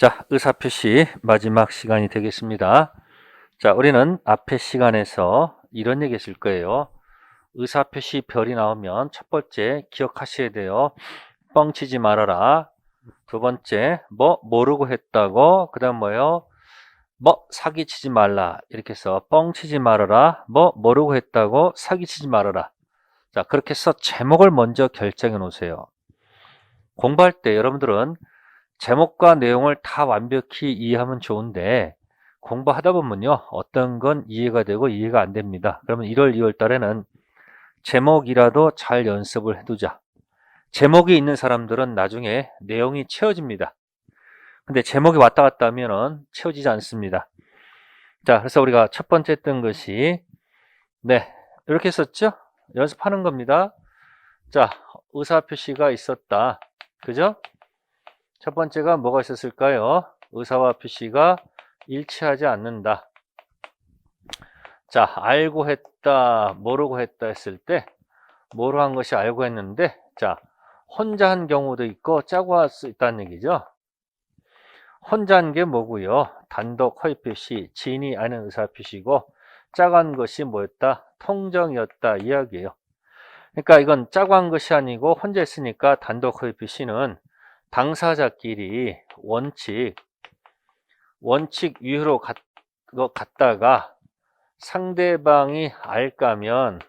자, 의사표시 마지막 시간이 되겠습니다. 자, 우리는 앞의 시간에서 이런 얘기 했을 거예요. 의사표시 별이 나오면 첫 번째 기억하셔야 돼요. 뻥치지 말아라. 두 번째, 모르고 했다고. 그 다음 뭐요? 사기치지 말라. 이렇게 해서 뻥치지 말아라. 모르고 했다고. 사기치지 말아라. 자, 그렇게 해서 제목을 먼저 결정해 놓으세요. 공부할 때 여러분들은 제목과 내용을 다 완벽히 이해하면 좋은데 공부하다 보면요, 어떤 건 이해가 되고 이해가 안 됩니다. 그러면 1월, 2월 달에는 제목이라도 잘 연습을 해두자. 제목이 있는 사람들은 나중에 내용이 채워집니다. 근데 제목이 왔다 갔다 하면은 채워지지 않습니다. 자, 그래서 우리가 첫 번째 했던 것이 이렇게 했었죠? 연습하는 겁니다. 자, 의사표시가 있었다. 그죠? 첫 번째가 뭐가 있었을까요? 의사와 표시가 일치하지 않는다. 자, 알고 했다, 모르고 했다 했을 때 모르고 한 것이 알고 했는데, 자, 혼자 한 경우도 있고 짜고 할 수 있다는 얘기죠. 혼자 한 게 뭐고요? 단독 허위 표시, 지인이 아는 의사 표시고, 짜고 한 것이 뭐였다? 통정이었다 이야기예요. 그러니까 이건 짜고 한 것이 아니고 혼자 했으니까 단독 허위 표시는 당사자끼리 원칙 위로 갔다가 상대방이 알까면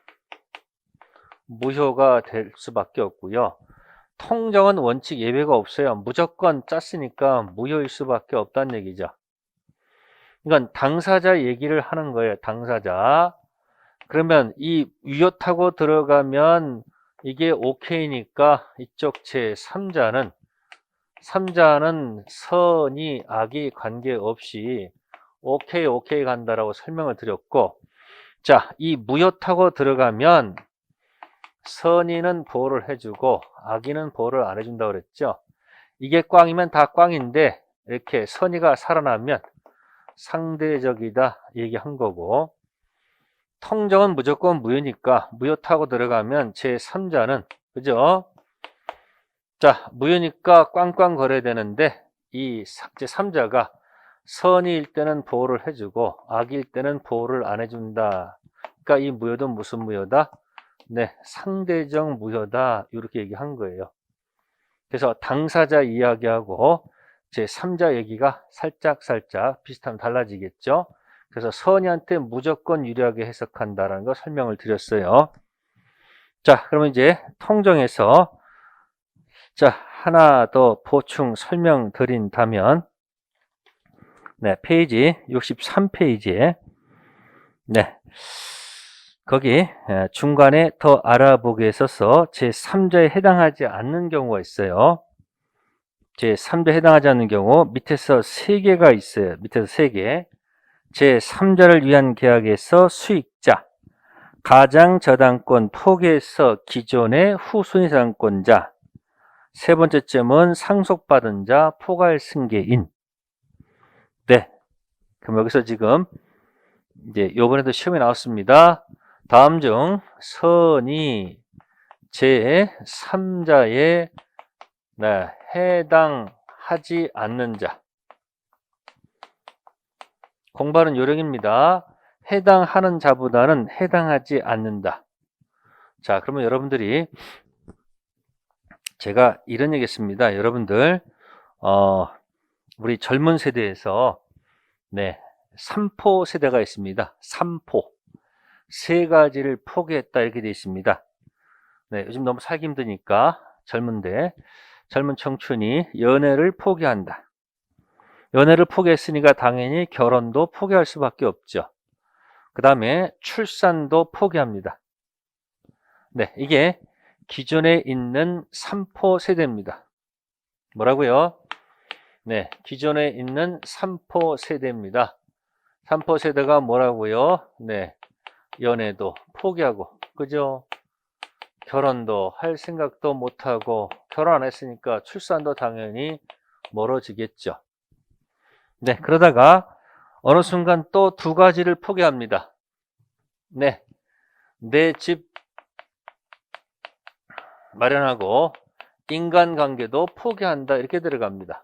무효가 될 수밖에 없고요. 통정은 원칙 예외가 없어요. 무조건 짰으니까 무효일 수밖에 없다는 얘기죠. 이건 당사자 얘기를 하는 거예요. 당사자. 그러면 이 위협하고 들어가면 이게 오케이니까 이쪽 제3자는 선이 악이 관계없이 오케이 간다라고 설명을 드렸고, 자, 이 무효타고 들어가면 선의는 보호를 해주고 악의는 보호를 안 해준다고 그랬죠. 이게 꽝이면 다 꽝인데 이렇게 선의가 살아나면 상대적이다 얘기한 거고, 통정은 무조건 무효니까 무효타고 들어가면 제3자는, 그죠? 자, 무효니까 꽝꽝 거려야 되는데 이 제3자가 선의일 때는 보호를 해주고 악일 때는 보호를 안 해준다. 그러니까 이 무효도 무슨 무효다? 상대적 무효다. 이렇게 얘기한 거예요. 그래서 당사자 이야기하고 제3자 얘기가 살짝 비슷하면 달라지겠죠. 그래서 선의한테 무조건 유리하게 해석한다라는 거 설명을 드렸어요. 자, 그러면 이제 통정에서 하나 더 보충 설명드린다면, 페이지 63페이지에 거기 중간에 더 알아보기에 써서 제3자에 해당하지 않는 경우가 있어요. 제3자에 해당하지 않는 경우 밑에서 3개가 있어요. 밑에서 3개. 제3자를 위한 계약에서 수익자, 가장저당권 포기해서 기존의 후순위저당권자, 세 번째 점은 상속받은 자, 포괄 승계인. 그럼 여기서 지금 이제 요번에도 시험에 나왔습니다. 다음 중 선이 제3자에 해당하지 않는 자. 공부하는 요령입니다. 해당하는 자보다는 해당하지 않는다. 자, 그러면 여러분들이 제가 이런 얘기 했습니다. 여러분들 우리 젊은 세대에서 3포 세대가 있습니다. 3포. 세 가지를 포기했다 이렇게 되어 있습니다. 요즘 너무 살기 힘드니까 젊은 청춘이 연애를 포기한다. 연애를 포기했으니까 당연히 결혼도 포기할 수밖에 없죠. 그 다음에 출산도 포기합니다. 이게 기존에 있는 3포 세대입니다. 뭐라고요? 기존에 있는 3포 세대입니다. 3포 세대가 뭐라고요? 연애도 포기하고, 그죠? 결혼도 할 생각도 못하고, 결혼 안 했으니까 출산도 당연히 멀어지겠죠. 그러다가 어느 순간 또 2가지를 포기합니다. 내 집 마련하고 인간관계도 포기한다 이렇게 들어갑니다.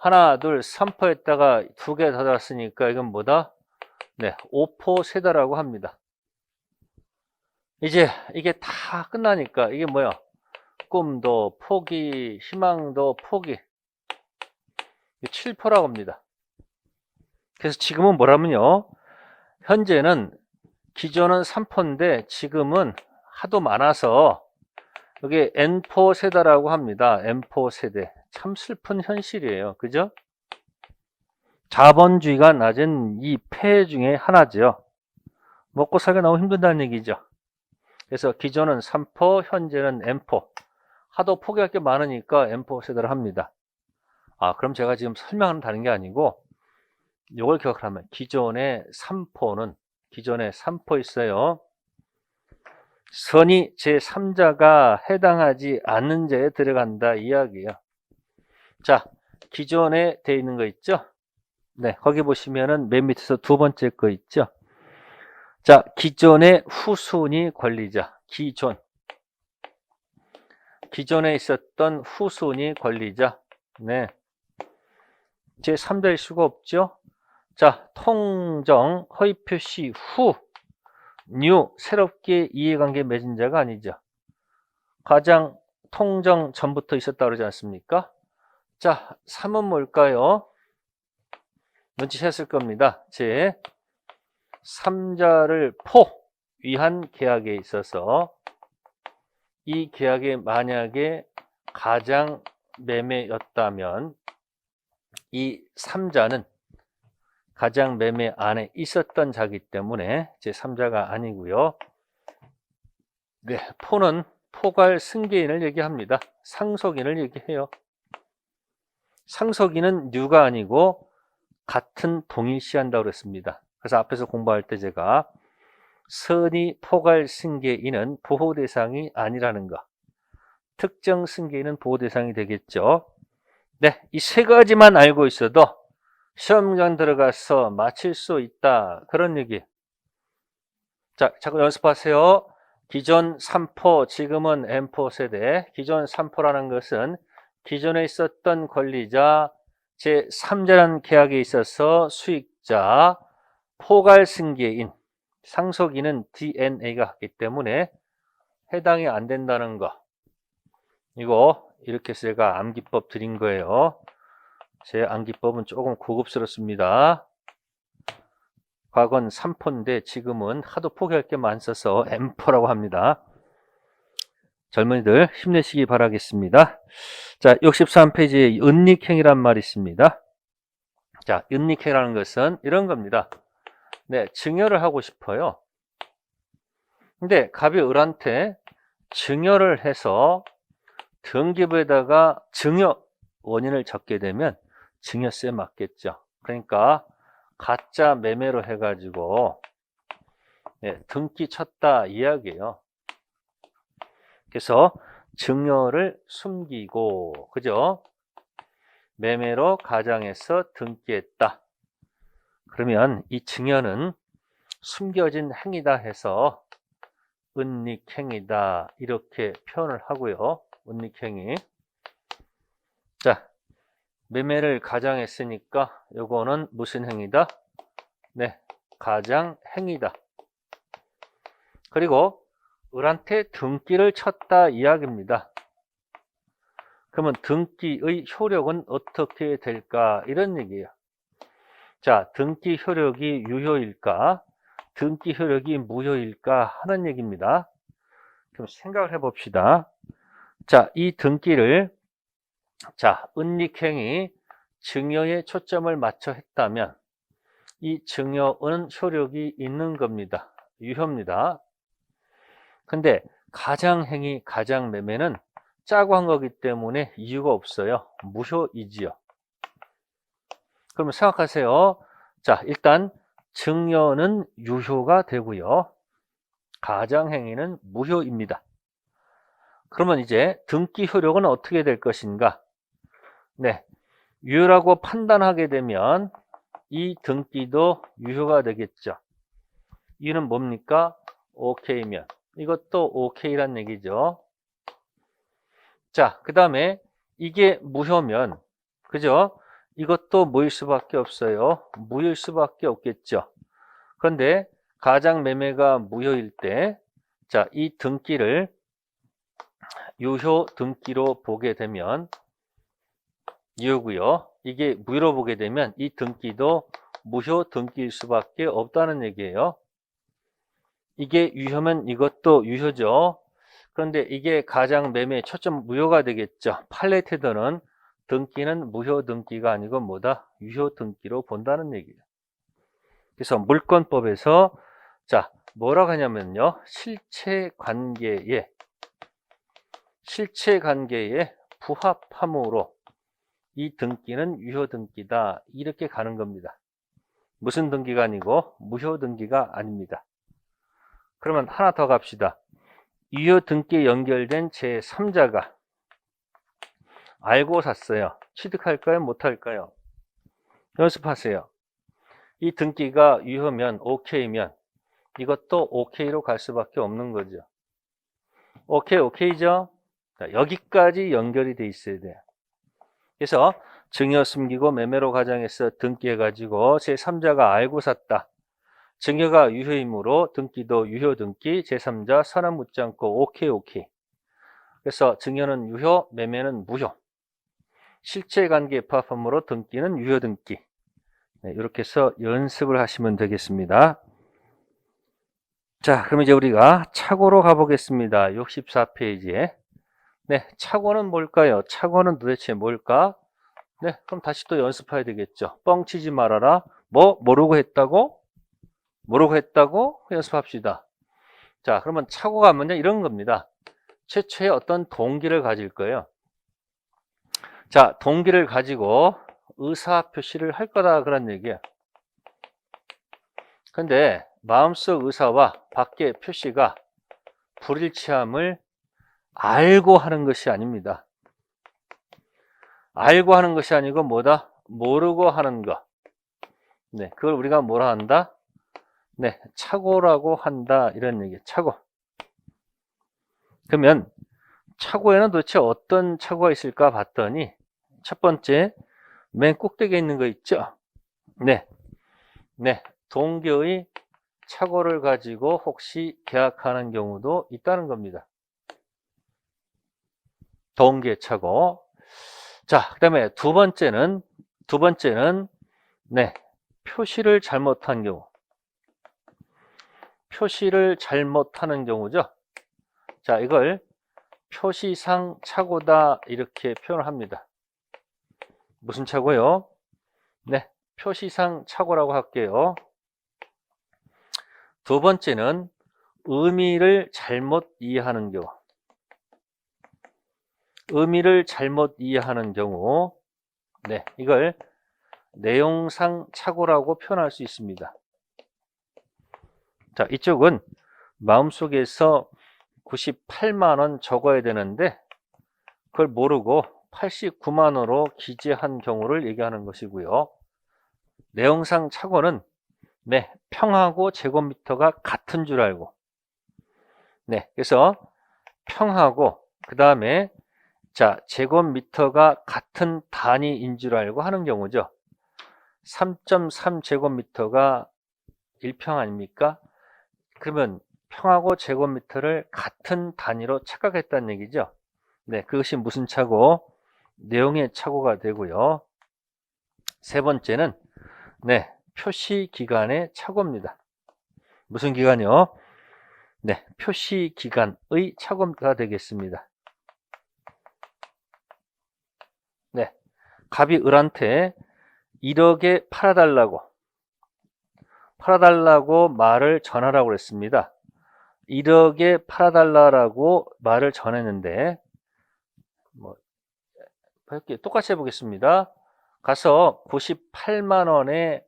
하나, 둘, 3포에다가 2개 더 달았으니까 이건 뭐다? 네, 5포 세다라고 합니다. 이제 이게 다 끝나니까 이게 뭐야? 꿈도 포기, 희망도 포기. 7포라고 합니다. 그래서 지금은 뭐라면요? 현재는 기존은 3포인데 지금은 하도 많아서 여기 N포 세대라고 합니다. N포 세대. 참 슬픈 현실이에요. 그죠? 자본주의가 낮은 이 폐해 중에 하나죠. 먹고 살기가 너무 힘들다는 얘기죠. 그래서 기존은 3포, 현재는 N포. 하도 포기할 게 많으니까 N포 세대를 합니다. 그럼 제가 지금 설명한다는 게 아니고 이걸 기억하면 기존의 3포 있어요. 선이 제3자가 해당하지 않는 자에 들어간다 이야기예요. 자, 기존에 돼 있는 거 있죠? 네, 거기 보시면은 맨 밑에서 두 번째 거 있죠? 자, 기존의 후순위 권리자, 기존에 있었던 후순위 권리자, 네, 제3자일 수가 없죠? 자, 통정, 허위 표시 후, 새롭게 이해관계 맺은 자가 아니죠. 가장 통정 전부터 있었다고 그러지 않습니까? 자, 3은 뭘까요? 눈치챘을 겁니다. 제 3자를 위한 계약에 있어서 이 계약이 만약에 가장 매매였다면 이 3자는 가장 매매 안에 있었던 자이기 때문에 제 3자가 아니고요. 네, 포는 포괄 승계인을 얘기합니다. 상속인을 얘기해요. 상속인은 뉴가 아니고 같은 동일시한다고 그랬습니다. 그래서 앞에서 공부할 때 제가 선의 포괄 승계인은 보호 대상이 아니라는 거, 특정 승계인은 보호 대상이 되겠죠. 네, 이 세 가지만 알고 있어도 시험장 들어가서 맞힐 수 있다, 그런 얘기. 자, 자꾸 연습하세요. 기존 3포, 지금은 N포 세대. 기존 3포라는 것은 기존에 있었던 권리자, 제3자라는 계약에 있어서 수익자, 포괄 승계인, 상속인은 DNA가 같기 때문에 해당이 안 된다는 거. 이거 이렇게 해서 제가 암기법 드린 거예요. 제 암기법은 조금 고급스럽습니다. 과거는 3포인데 지금은 하도 포기할 게 많아서 N포라고 합니다. 젊은이들 힘내시기 바라겠습니다. 자, 63페이지에 은닉행이란 말이 있습니다. 자, 은닉행이라는 것은 이런 겁니다. 네, 증여를 하고 싶어요. 근데 갑이 을한테 증여를 해서 등기부에다가 증여 원인을 적게 되면 증여세 맞겠죠. 그러니까 가짜 매매로 해가지고 등기 쳤다 이야기예요. 그래서 증여를 숨기고, 그죠? 매매로 가장해서 등기했다. 그러면 이 증여는 숨겨진 행위다 해서 은닉행위다 이렇게 표현을 하고요. 은닉행위. 자, 매매를 가장했으니까 요거는 무슨 행위다? 네, 가장행위다. 그리고 을한테 등기를 쳤다 이야기입니다. 그러면 등기의 효력은 어떻게 될까? 이런 얘기예요. 자, 등기 효력이 유효일까? 등기 효력이 무효일까? 하는 얘기입니다. 그럼 생각을 해봅시다. 자, 이 등기를 은닉행위 증여에 초점을 맞춰 했다면 이 증여는 효력이 있는 겁니다. 유효입니다. 근데 가장행위, 가장매매는 짜고 한 거기 때문에 이유가 없어요. 무효이지요. 그러면 생각하세요. 자, 일단 증여는 유효가 되고요. 가장행위는 무효입니다. 그러면 이제 등기 효력은 어떻게 될 것인가? 네, 유효라고 판단하게 되면 이 등기도 유효가 되겠죠. 이유는 뭡니까? OK면. 이것도 OK란 얘기죠. 자, 그 다음에 이게 무효면, 그죠? 이것도 뭐일 수밖에 없어요? 무효일 수밖에 없겠죠. 그런데 가장 매매가 무효일 때, 자, 이 등기를 유효 등기로 보게 되면 유효고요. 이게 무효로 보게 되면 이 등기도 무효 등기일 수밖에 없다는 얘기예요. 이게 유효면 이것도 유효죠. 그런데 이게 가장 매매 초점 무효가 되겠죠. 팔레테더는 등기는 무효 등기가 아니고 뭐다? 유효 등기로 본다는 얘기예요. 그래서 물권법에서 자, 뭐라고 하냐면요. 실체관계에 부합함으로 이 등기는 유효 등기다. 이렇게 가는 겁니다. 무슨 등기가 아니고 무효 등기가 아닙니다. 그러면 하나 더 갑시다. 유효 등기에 연결된 제3자가 알고 샀어요. 취득할까요? 못할까요? 연습하세요. 이 등기가 유효면 오케이면 이것도 오케이로 갈 수밖에 없는 거죠. 오케이죠? 자, 여기까지 연결이 돼 있어야 돼요. 그래서 증여 숨기고 매매로 가정해서 등기해가지고 제3자가 알고 샀다. 증여가 유효이므로 등기도 유효 등기, 제3자 선언 묻지 않고 오케이. 그래서 증여는 유효, 매매는 무효. 실체관계에 부합함으로 등기는 유효 등기. 네, 이렇게 해서 연습을 하시면 되겠습니다. 자, 그럼 이제 우리가 착오로 가보겠습니다. 64페이지에. 네, 착오는 뭘까요? 착오는 도대체 뭘까? 네, 그럼 다시 또 연습해야 되겠죠. 뻥치지 말아라. 뭐 모르고 했다고? 모르고 했다고? 연습합시다. 자, 그러면 착오가 뭐냐? 이런 겁니다. 최초의 어떤 동기를 가질 거예요. 자, 동기를 가지고 의사 표시를 할 거다 그런 얘기예요. 근데 마음속 의사와 밖의 표시가 불일치함을 알고 하는 것이 아닙니다. 알고 하는 것이 아니고 뭐다? 모르고 하는 것. 네, 그걸 우리가 뭐라 한다? 네, 착오라고 한다. 이런 얘기. 착오. 그러면 착오에는 도대체 어떤 착오가 있을까 봤더니 첫 번째 맨 꼭대기에 있는 거 있죠? 네. 동기의 착오를 가지고 혹시 계약하는 경우도 있다는 겁니다. 동기의 착오. 자, 그 다음에 두 번째는 네, 표시를 잘못한 경우. 표시를 잘못하는 경우죠. 자, 이걸 표시상 착오다 이렇게 표현을 합니다. 무슨 착오요? 네, 표시상 착오라고 할게요. 두 번째는 의미를 잘못 이해하는 경우. 의미를 잘못 이해하는 경우, 네, 이걸 내용상 착오라고 표현할 수 있습니다. 자, 이쪽은 마음속에서 98만 원 적어야 되는데 그걸 모르고 89만 원으로 기재한 경우를 얘기하는 것이고요. 내용상 착오는 네, 평하고 제곱미터가 같은 줄 알고, 네, 그래서 평하고 그 다음에 자, 제곱미터가 같은 단위인 줄 알고 하는 경우죠. 3.3 제곱미터가 1평 아닙니까? 그러면 평하고 제곱미터를 같은 단위로 착각했다는 얘기죠. 네, 그것이 무슨 착오? 내용의 착오가 되고요. 세 번째는 네, 표시 기간의 착오입니다. 무슨 기간이요? 네, 표시 기간의 착오가 되겠습니다. 네, 갑이 을한테 1억에 팔아달라고 말을 전하라고 그랬습니다. 1억에 팔아달라고 말을 전했는데 뭐 이렇게 똑같이 해보겠습니다. 가서 98만 원에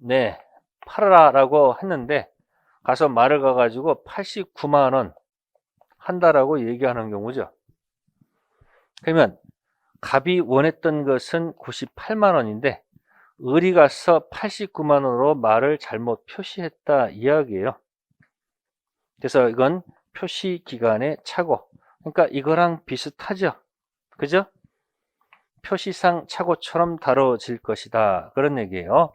네, 팔아라라고 했는데 가서 말을 가가지고 89만 원 한다라고 얘기하는 경우죠. 그러면 갑이 원했던 것은 98만 원인데 을이 가서 89만 원으로 말을 잘못 표시했다 이야기예요. 그래서 이건 표시 기간의 착오. 그러니까 이거랑 비슷하죠. 그죠? 표시상 차고처럼 다뤄질 것이다. 그런 얘기예요.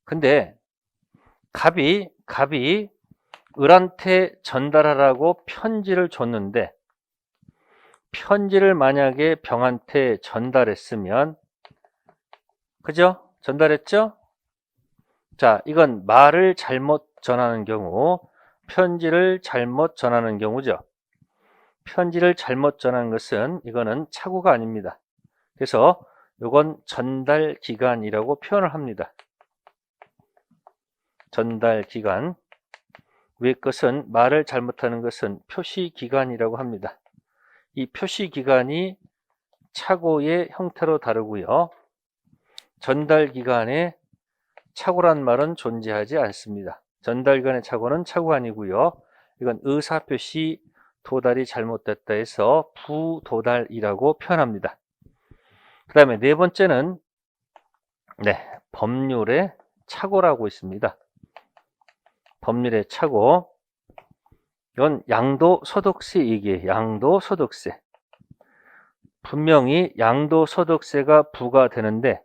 근데 갑이 을한테 전달하라고 편지를 줬는데 편지를 만약에 병한테 전달했으면, 그죠? 전달했죠? 자, 이건 말을 잘못 전하는 경우, 편지를 잘못 전하는 경우죠. 편지를 잘못 전한 것은 이거는 착오가 아닙니다. 그래서 이건 전달기간이라고 표현을 합니다. 전달기간. 위의 것은 말을 잘못하는 것은 표시기간이라고 합니다. 이 표시기간이 착오의 형태로 다르고요. 전달기간에 착오란 말은 존재하지 않습니다. 전달기간의 착오는 착오가 아니고요. 이건 의사표시 도달이 잘못됐다 해서 부도달이라고 표현합니다. 그 다음에 네 번째는 법률의 착오라고 있습니다. 법률의 착오. 이건 양도소득세 얘기예요. 양도소득세. 분명히 양도소득세가 부과되는데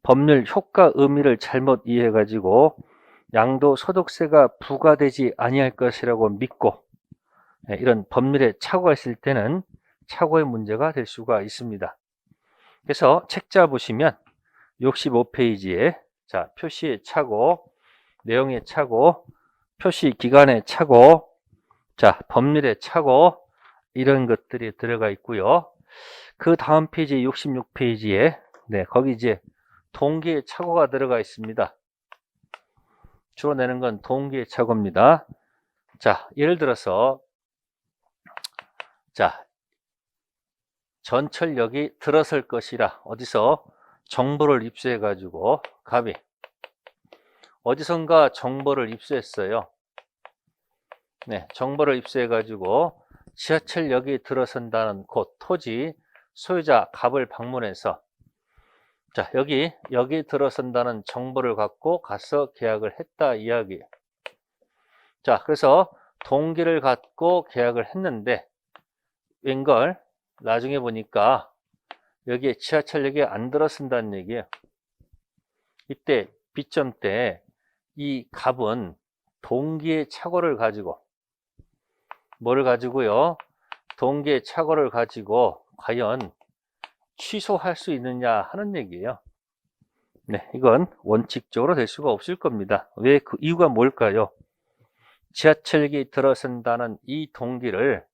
법률 효과 의미를 잘못 이해해가지고 양도소득세가 부과되지 아니할 것이라고 믿고 이런 법률에 착오가 있을 때는 착오의 문제가 될 수가 있습니다. 그래서 책자 보시면 65페이지에 자, 표시의 착오, 내용의 착오, 표시 기간의 착오, 자, 법률의 착오, 이런 것들이 들어가 있고요. 그 다음 페이지 66페이지에 거기 이제 동기의 착오가 들어가 있습니다. 주로 내는 건 동기의 착오입니다. 자, 예를 들어서 자, 전철역이 들어설 것이라 어디서 정보를 입수해 가지고 갑이 어디선가 정보를 입수했어요. 정보를 입수해 가지고 지하철역이 들어선다는 곳 토지 소유자 갑을 방문해서 자, 여기 들어선다는 정보를 갖고 가서 계약을 했다 이야기. 자, 그래서 동기를 갖고 계약을 했는데 웬걸 나중에 보니까 여기에 지하철역에 안 들어선다는 얘기예요. 이때 비점 때 이 갑은 동기의 착오를 가지고 뭐를 가지고요? 동기의 착오를 가지고 과연 취소할 수 있느냐 하는 얘기예요. 이건 원칙적으로 될 수가 없을 겁니다. 왜? 그 이유가 뭘까요? 지하철역이 들어선다는 이 동기를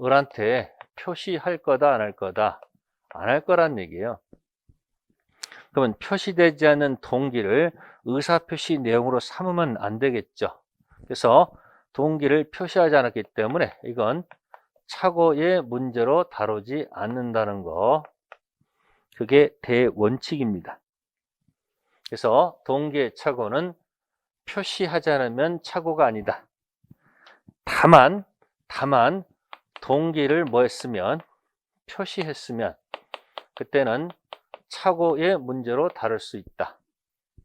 을한테 표시할 거다 안 할 거다? 안 할 거란 얘기예요. 그러면 표시되지 않는 동기를 의사표시 내용으로 삼으면 안 되겠죠. 그래서 동기를 표시하지 않았기 때문에 이건 착오의 문제로 다루지 않는다는 거, 그게 대원칙입니다. 그래서 동기의 착오는 표시하지 않으면 착오가 아니다. 다만 동기를 뭐 했으면 표시했으면 그때는 착오의 문제로 다룰 수 있다.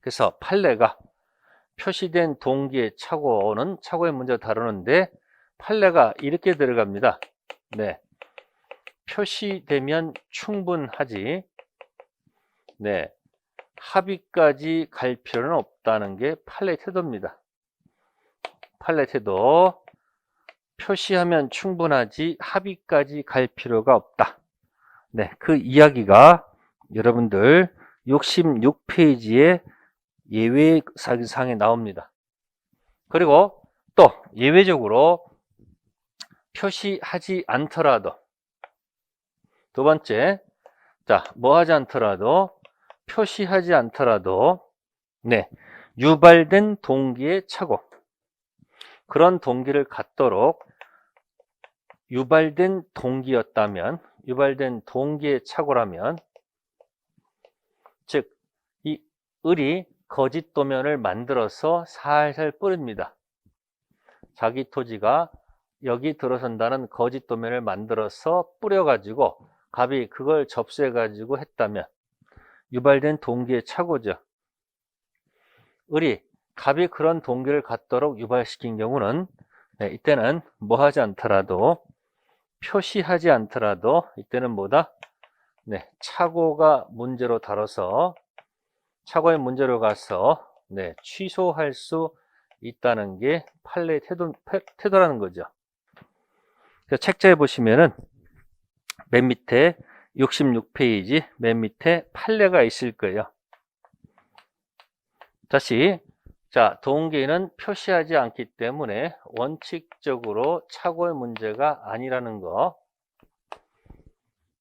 그래서 판례가 표시된 동기의 착오는 착오의 문제로 다루는데 판례가 이렇게 들어갑니다. 표시되면 충분하지 합의까지 갈 필요는 없다는 게 판례 태도입니다. 판례 태도 표시하면 충분하지 합의까지 갈 필요가 없다. 그 이야기가 여러분들 66페이지에 예외 사항에 나옵니다. 그리고 또 예외적으로 표시하지 않더라도 두 번째, 자, 뭐 하지 않더라도 표시하지 않더라도 유발된 동기의 착오, 그런 동기를 갖도록 유발된 동기였다면, 유발된 동기의 착오라면, 즉 이 을이 거짓 도면을 만들어서 살살 뿌립니다. 자기 토지가 여기 들어선다는 거짓 도면을 만들어서 뿌려가지고 갑이 그걸 접수해가지고 했다면 유발된 동기의 착오죠. 을이 갑이 그런 동기를 갖도록 유발시킨 경우는 이때는 뭐 하지 않더라도 표시하지 않더라도 이때는 뭐다? 네, 차고가 문제로 다뤄서 차고의 문제로 가서 네, 취소할 수 있다는 게 판례의 태도라는 거죠. 책자에 보시면은 맨 밑에 66페이지 맨 밑에 판례가 있을 거예요. 다시 자, 동기는 표시하지 않기 때문에 원칙적으로 착오의 문제가 아니라는 거.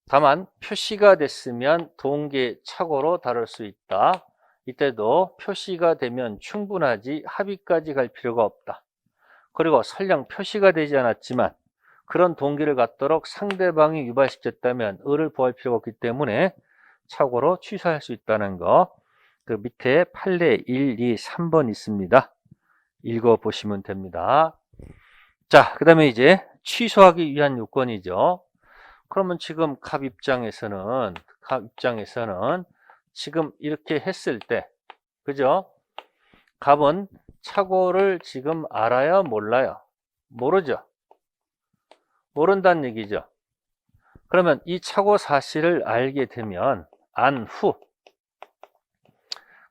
다만 표시가 됐으면 동기 착오로 다룰 수 있다. 이때도 표시가 되면 충분하지 합의까지 갈 필요가 없다. 그리고 설령 표시가 되지 않았지만 그런 동기를 갖도록 상대방이 유발시켰다면 을을 보호할 필요가 없기 때문에 착오로 취소할 수 있다는 거. 그 밑에 판례 1, 2, 3번 있습니다. 읽어보시면 됩니다. 자, 그 다음에 이제 취소하기 위한 요건이죠. 그러면 지금 갑 입장에서는 지금 이렇게 했을 때, 그죠? 갑은 착오를 지금 알아요? 몰라요? 모르죠? 모른다는 얘기죠. 그러면 이 착오 사실을 알게 되면 안 후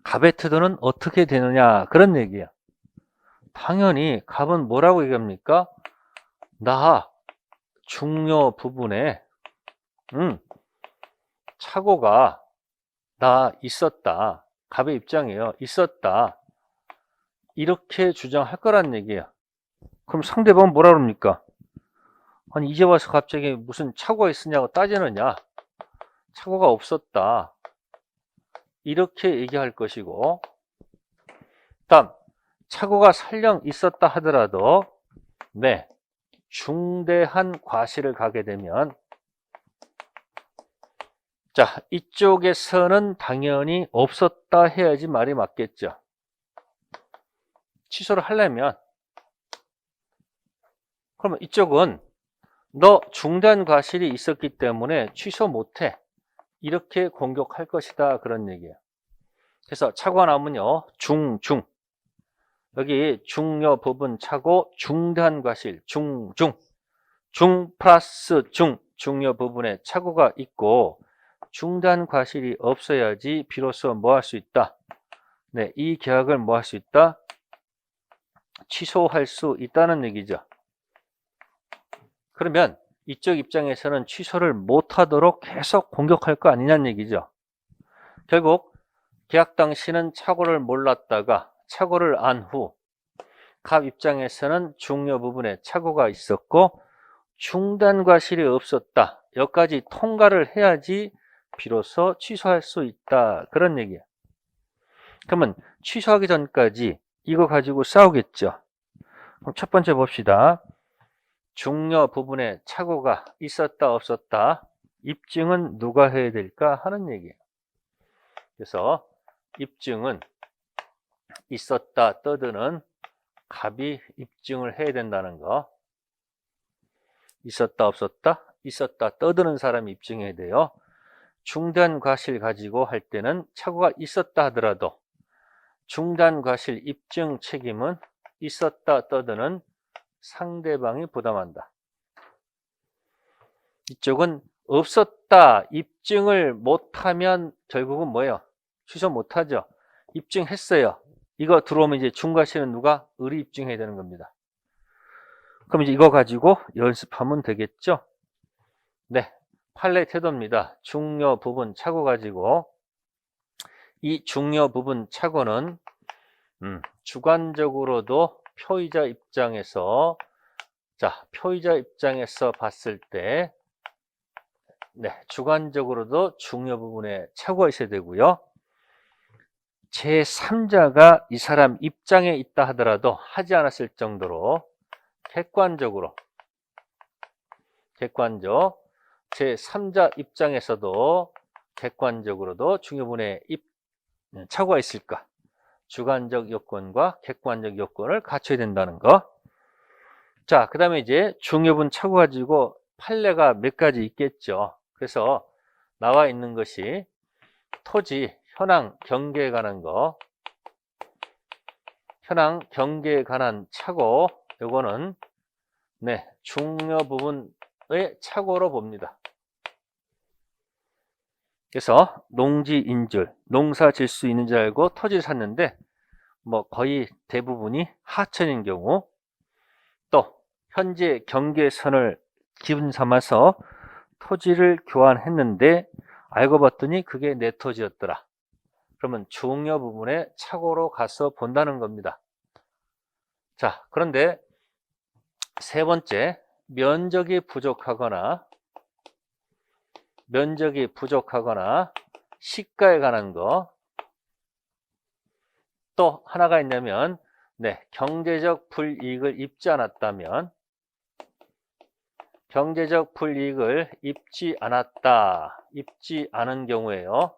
갑의 태도는 어떻게 되느냐 그런 얘기예요. 당연히 갑은 뭐라고 얘기합니까? 나 중요 부분에 착오가 나 있었다. 갑의 입장이에요. 있었다. 이렇게 주장할 거란 얘기예요. 그럼 상대방은 뭐라 그럽니까? 아니 이제 와서 갑자기 무슨 착오가 있으냐고 따지느냐. 착오가 없었다. 이렇게 얘기할 것이고, 다음 착오가 설령 있었다 하더라도 네, 중대한 과실을 가게 되면 자, 이쪽에서는 당연히 없었다 해야지 말이 맞겠죠. 취소를 하려면 그러면 이쪽은 너 중대한 과실이 있었기 때문에 취소 못해 이렇게 공격할 것이다 그런 얘기예요. 그래서 착오가 나오면요 중 여기 중요 부분 착오 중대한 과실 중 플러스 중요 부분에 착오가 있고 중대한 과실이 없어야지 비로소 뭐 할 수 있다. 네, 이 계약을 뭐 할 수 있다? 취소할 수 있다는 얘기죠. 그러면 이쪽 입장에서는 취소를 못하도록 계속 공격할 거 아니냐는 얘기죠. 결국 계약 당시는 착오를 몰랐다가 착오를 안 후 갑 입장에서는 중요 부분에 착오가 있었고 중단 과실이 없었다. 여기까지 통과를 해야지 비로소 취소할 수 있다. 그런 얘기야. 그러면 취소하기 전까지 이거 가지고 싸우겠죠. 그럼 첫 번째 봅시다. 중요 부분에 착오가 있었다 없었다. 입증은 누가 해야 될까 하는 얘기예요. 그래서 입증은 있었다 떠드는 갑이 입증을 해야 된다는 거. 있었다 없었다? 있었다 떠드는 사람이 입증해야 돼요. 중단 과실 가지고 할 때는 착오가 있었다 하더라도 중단 과실 입증 책임은 있었다 떠드는 상대방이 부담한다. 이쪽은 없었다 입증을 못하면 결국은 뭐예요? 취소 못하죠. 입증했어요. 이거 들어오면 이제 중과실은 누가? 을이 입증해야 되는 겁니다. 그럼 이제 이거 가지고 연습하면 되겠죠? 네, 판례 태도입니다. 중요 부분 착오 가지고 이 중요 부분 착오는 주관적으로도 표의자 입장에서 봤을 때 네, 주관적으로도 중요 부분에 착오가 있어야 되고요. 제3자가 이 사람 입장에 있다 하더라도 하지 않았을 정도로 객관적 제3자 입장에서도 객관적으로도 중요 부분에 착오가 있을까? 주관적 요건과 객관적 요건을 갖춰야 된다는 거. 자, 그 다음에 이제 중요분 착오 가지고 판례가 몇 가지 있겠죠. 그래서 나와 있는 것이 토지, 현황, 경계에 관한 거. 현황, 경계에 관한 착오. 요거는 네, 중요 부분의 착오로 봅니다. 그래서 농지인 줄, 농사 질 수 있는 줄 알고 토지를 샀는데 뭐 거의 대부분이 하천인 경우, 또 현재 경계선을 기준 삼아서 토지를 교환했는데 알고 봤더니 그게 내 토지였더라. 그러면 중요 부분에 착오로 가서 본다는 겁니다. 자, 그런데 세 번째, 면적이 부족하거나 시가에 관한 거. 또 하나가 있냐면 경제적 불이익을 입지 않았다면, 경제적 불이익을 입지 않은 경우에요.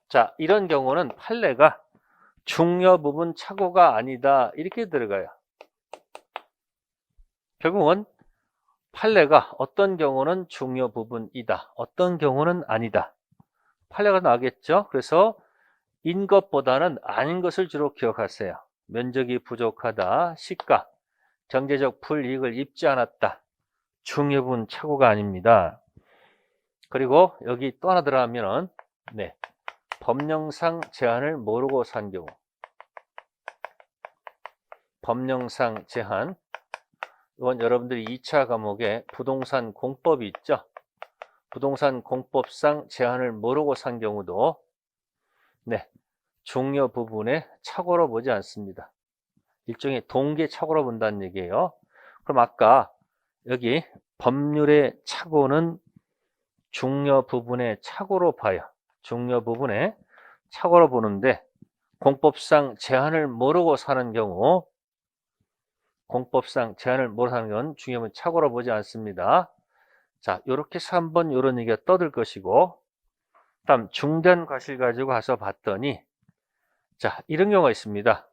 자, 이런 경우는 판례가 중요 부분 착오가 아니다 이렇게 들어가요. 결국은 판례가 어떤 경우는 중요 부분이다, 어떤 경우는 아니다, 판례가 나겠죠. 그래서 인 것보다는 아닌 것을 주로 기억하세요. 면적이 부족하다, 시가, 경제적 불이익을 입지 않았다, 중요 부분 착오가 아닙니다. 그리고 여기 또 하나 들어가면은 법령상 제한을 모르고 산 경우. 법령상 제한, 이건 여러분들이 2차 과목에 부동산 공법이 있죠. 부동산 공법상 제한을 모르고 산 경우도 중요 부분에 착오로 보지 않습니다. 일종의 동계 착오로 본다는 얘기예요. 그럼 아까 여기 법률의 착오는 중요 부분의 착오로 봐요. 중요 부분에 착오로 보는데 공법상 제한을 모르고 사는 경우, 공법상 제한을 모르고 사는 건 중요 부분 착오로 보지 않습니다. 자, 이렇게 해서 한번 이런 얘기가 떠들 것이고, 다음 중단 과실 가지고 가서 봤더니 자, 이런 경우가 있습니다.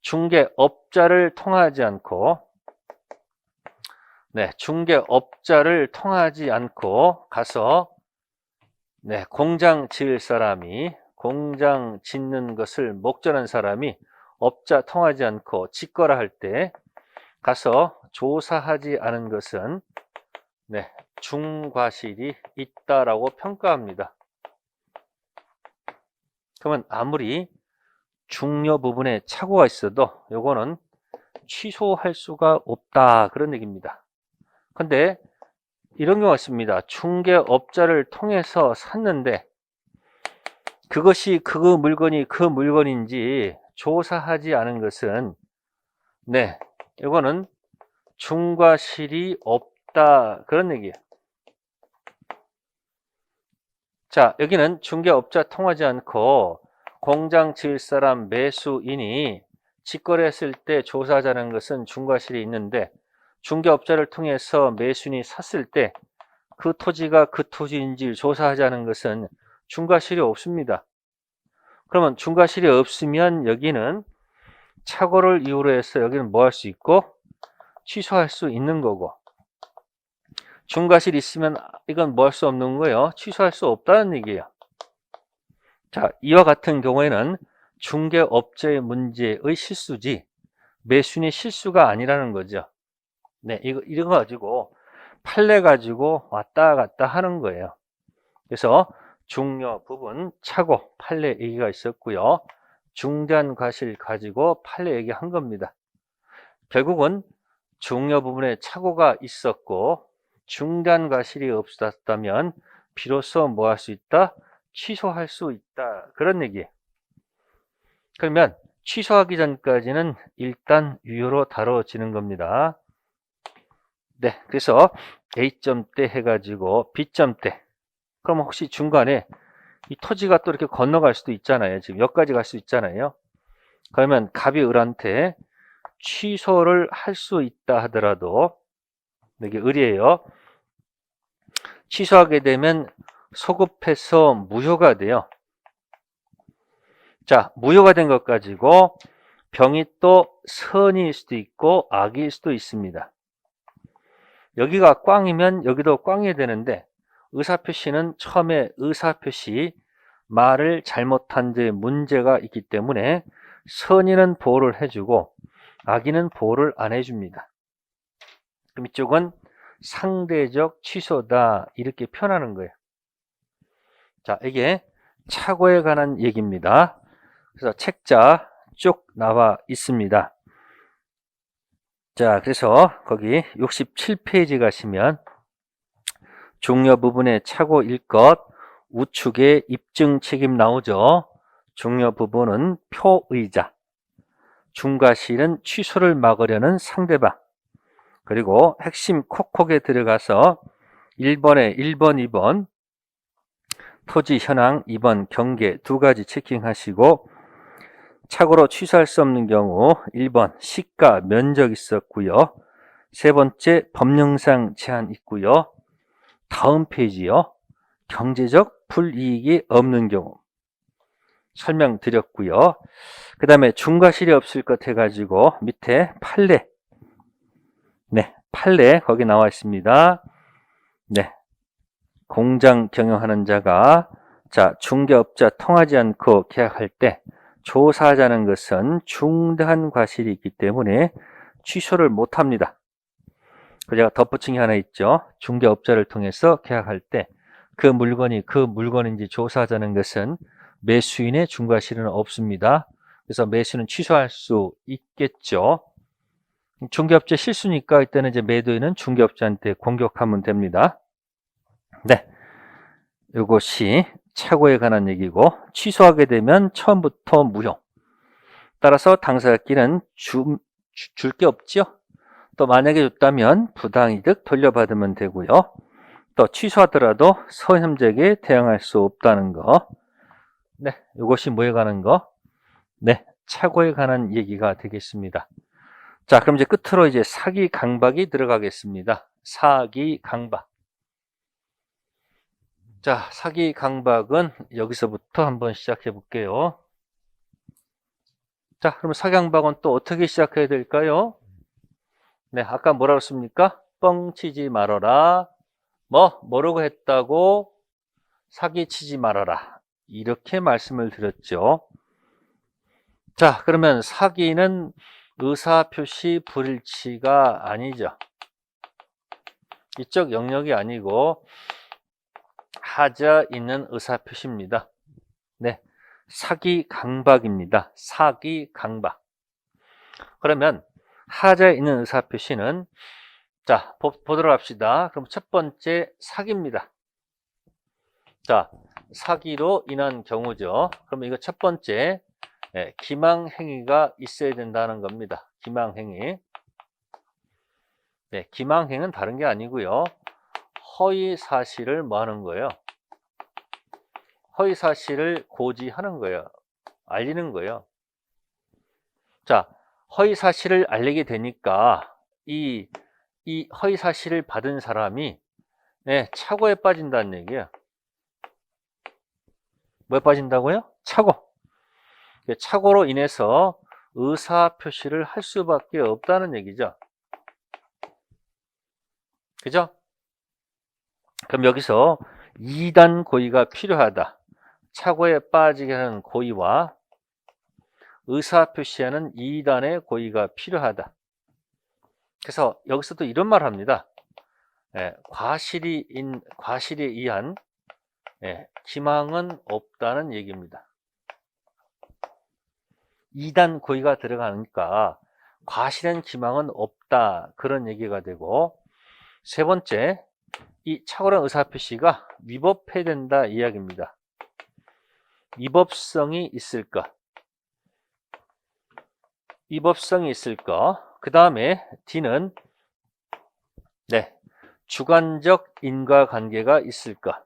중개업자를 통하지 않고 가서 공장 지을 사람이, 공장 짓는 것을 목전한 사람이 업자 통하지 않고 짓거라 할 때 가서 조사하지 않은 것은 중과실이 있다라고 평가합니다. 그러면 아무리 중요 부분에 착오가 있어도 요거는 취소할 수가 없다, 그런 얘기입니다. 근데 이런 경우가 있습니다. 중개업자를 통해서 샀는데 그것이 그 물건인지 조사하지 않은 것은 이거는 중과실이 없다, 그런 얘기예요. 자, 여기는 중개업자 통하지 않고 공장 지을 사람 매수인이 직거래했을 때 조사하자는 것은 중과실이 있는데, 중개업자를 통해서 매수인이 샀을 때 그 토지가 그 토지인지 조사하자는 것은 중과실이 없습니다. 그러면 중과실이 없으면 여기는 착오를 이유로 해서 여기는 뭐 할 수 있고 취소할 수 있는 거고, 중과실이 있으면 이건 뭐 할 수 없는 거예요. 취소할 수 없다는 얘기예요. 자, 이와 같은 경우에는 중개업자의 문제의 실수지 매수인의 실수가 아니라는 거죠. 이거 가지고 판례 가지고 왔다 갔다 하는 거예요. 그래서 중요 부분 착오 판례 얘기가 있었고요. 중단 과실 가지고 판례 얘기한 겁니다. 결국은 중요 부분에 착오가 있었고 중단 과실이 없었다면 비로소 뭐 할 수 있다? 취소할 수 있다, 그런 얘기예요. 그러면 취소하기 전까지는 일단 유효로 다뤄지는 겁니다. 그래서 A점대 해가지고 B점대, 그럼 혹시 중간에 이 토지가 또 이렇게 건너갈 수도 있잖아요. 지금 여기까지 갈 수 있잖아요. 그러면 갑이 을한테 취소를 할 수 있다 하더라도, 이게 을이에요. 취소하게 되면 소급해서 무효가 돼요. 자, 무효가 된 것 가지고 병이 또 선일 수도 있고 악일 수도 있습니다. 여기가 꽝이면 여기도 꽝이 되는데, 의사표시는 처음에 의사표시 말을 잘못한 데 문제가 있기 때문에 선의는 보호를 해주고 악의는 보호를 안 해줍니다. 그럼 이쪽은 상대적 취소다 이렇게 표현하는 거예요. 자, 이게 착오에 관한 얘기입니다. 그래서 책자 쭉 나와 있습니다. 자, 그래서 거기 67페이지 가시면 중요 부분의 착오일 것, 우측에 입증 책임 나오죠. 중요 부분은 표의자, 중과실은 취소를 막으려는 상대방, 그리고 핵심 콕콕에 들어가서 1번에 1번, 2번 토지 현황, 2번 경계 두 가지 체킹하시고 착오로 취소할 수 없는 경우 1번 시가 면적 있었고요. 세 번째 법령상 제한 있고요. 다음 페이지요. 경제적 불이익이 없는 경우 설명드렸고요. 그 다음에 중과실이 없을 것 해가지고 밑에 판례, 네, 판례 거기 나와 있습니다. 네, 공장 경영하는 자가 중개업자 통하지 않고 계약할 때 조사하자는 것은 중대한 과실이 있기 때문에 취소를 못합니다. 제가 덧붙인 게 하나 있죠. 중개업자를 통해서 계약할 때 그 물건이 그 물건인지 조사하자는 것은 매수인의 중과실은 없습니다. 그래서 매수는 취소할 수 있겠죠. 중개업자 실수니까 이때는 이제 매도인은 중개업자한테 공격하면 됩니다. 네, 이것이 착오에 관한 얘기고 취소하게 되면 처음부터 무효. 따라서 당사자끼리는 줄 게 없죠. 또 만약에 줬다면 부당이득 돌려받으면 되고요. 또 취소하더라도 선험적에 대항할 수 없다는 거. 네, 이것이 뭐에 관한 거? 네, 착오에 관한 얘기가 되겠습니다. 자, 그럼 이제 끝으로 이제 사기 강박이 들어가겠습니다. 사기 강박. 자, 사기 강박은 여기서부터 한번 시작해 볼게요. 자, 그럼 사기 강박은 또 어떻게 시작해야 될까요? 네, 아까 뭐라고 했습니까? 뻥치지 말아라. 뭐라고 했다고? 사기치지 말아라. 이렇게 말씀을 드렸죠. 자, 그러면 사기는 의사표시 불일치가 아니죠. 이쪽 영역이 아니고 하자 있는 의사표시입니다. 네, 사기 강박입니다. 사기 강박. 그러면 하자에 있는 의사표시는 자, 보도록 합시다. 그럼 첫 번째 사기입니다. 자, 사기로 인한 경우죠. 그럼 이거 첫 번째 기망행위가 있어야 된다는 겁니다. 기망행위. 네, 기망행위는 다른 게 아니고요. 허위 사실을 뭐 하는 거예요? 허위 사실을 고지하는 거예요. 알리는 거예요. 자, 허위 사실을 알리게 되니까 이 허위 사실을 받은 사람이 착오에 빠진다는 얘기예요. 뭐에 빠진다고요? 착오. 착오로 인해서 의사 표시를 할 수밖에 없다는 얘기죠. 그죠? 그럼 여기서 2단 고의가 필요하다. 착오에 빠지게 하는 고의와 의사 표시하는 2단의 고의가 필요하다. 그래서 여기서도 이런 말을 합니다. 과실에 의한 기망은 없다는 얘기입니다. 2단 고의가 들어가니까 과실한 기망은 없다 그런 얘기가 되고, 세 번째 이 착오한 의사표시가 위법해야 된다 이야기입니다. 위법성이 있을까? 위법성이 있을까? 그 다음에 D는 주관적 인과관계가 있을까?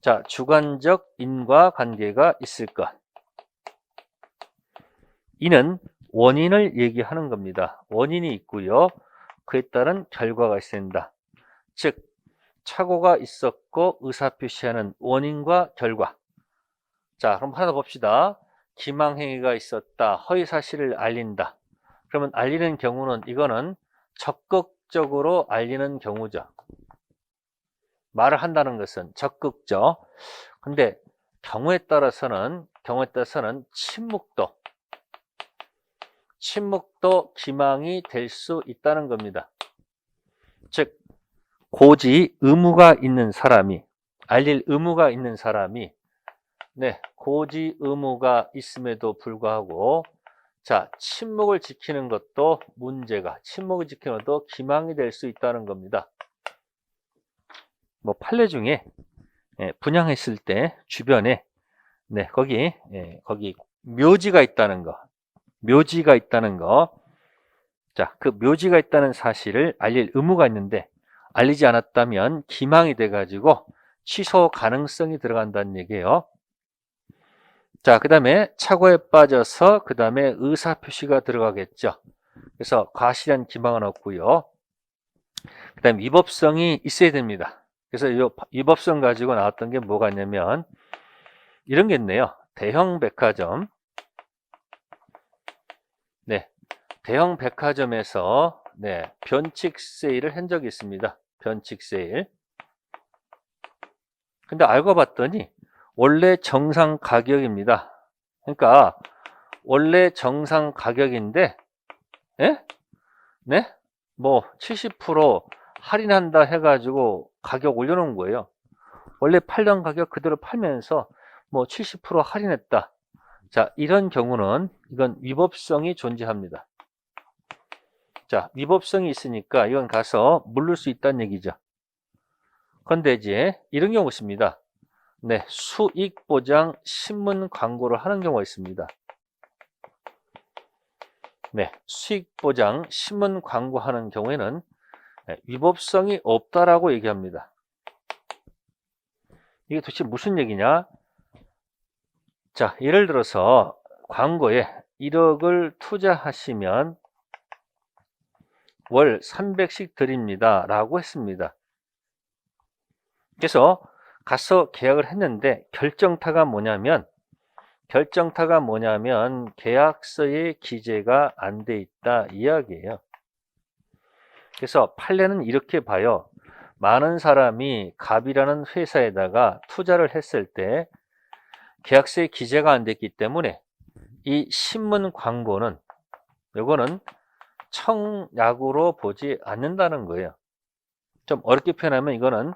자, 주관적 인과관계가 있을까? 이는 원인을 얘기하는 겁니다. 원인이 있고요. 그에 따른 결과가 있어야 된다. 즉, 착오가 있었고 의사표시하는 원인과 결과. 자, 그럼 하나 더 봅시다. 기망행위가 있었다. 허위사실을 알린다. 그러면 알리는 경우는 이거는 적극적으로 알리는 경우죠. 말을 한다는 것은 적극적. 근데 경우에 따라서는 침묵도 기망이 될 수 있다는 겁니다. 즉 고지 의무가 있는 사람이, 알릴 의무가 있는 사람이, 네, 고지 의무가 있음에도 불구하고, 자, 침묵을 지키는 것도 문제가, 침묵을 지키는 것도 기망이 될 수 있다는 겁니다. 뭐 판례 중에 분양했을 때 주변에 거기 묘지가 있다는 거, 묘지가 있다는 거. 자, 그 묘지가 있다는 사실을 알릴 의무가 있는데 알리지 않았다면 기망이 돼 가지고 취소 가능성이 들어간다는 얘기예요. 자, 그다음에 착오에 빠져서 그다음에 의사 표시가 들어가겠죠. 그래서 과실한 기망은 없고요. 그다음에 위법성이 있어야 됩니다. 그래서 이 위법성 가지고 나왔던 게 뭐가 있냐면 이런 게 있네요. 대형 백화점. 대형 백화점에서 변칙 세일을 한 적이 있습니다. 변칙 세일. 근데 알고 봤더니 원래 정상 가격입니다. 그러니까 원래 정상 가격인데 뭐 70% 할인한다 해가지고 가격 올려놓은 거예요. 원래 팔던 가격 그대로 팔면서 뭐 70% 할인했다. 자, 이런 경우는 이건 위법성이 존재합니다. 자, 위법성이 있으니까 이건 가서 물을 수 있다는 얘기죠. 그런데 이제 이런 경우 있습니다. 수익보장 신문 광고를 하는 경우가 있습니다. 수익보장 신문 광고하는 경우에는 위법성이 없다라고 얘기합니다. 이게 도대체 무슨 얘기냐? 자, 예를 들어서 광고에 1억을 투자하시면 월 300씩 드립니다 라고 했습니다. 그래서 가서 계약을 했는데 결정타가 뭐냐면 계약서에 기재가 안 돼 있다 이야기예요. 그래서 판례는 이렇게 봐요. 많은 사람이 갑이라는 회사에다가 투자를 했을 때 계약서에 기재가 안 됐기 때문에 이 신문 광고는 요거는 청약으로 보지 않는다는 거예요. 좀 어렵게 표현하면 이거는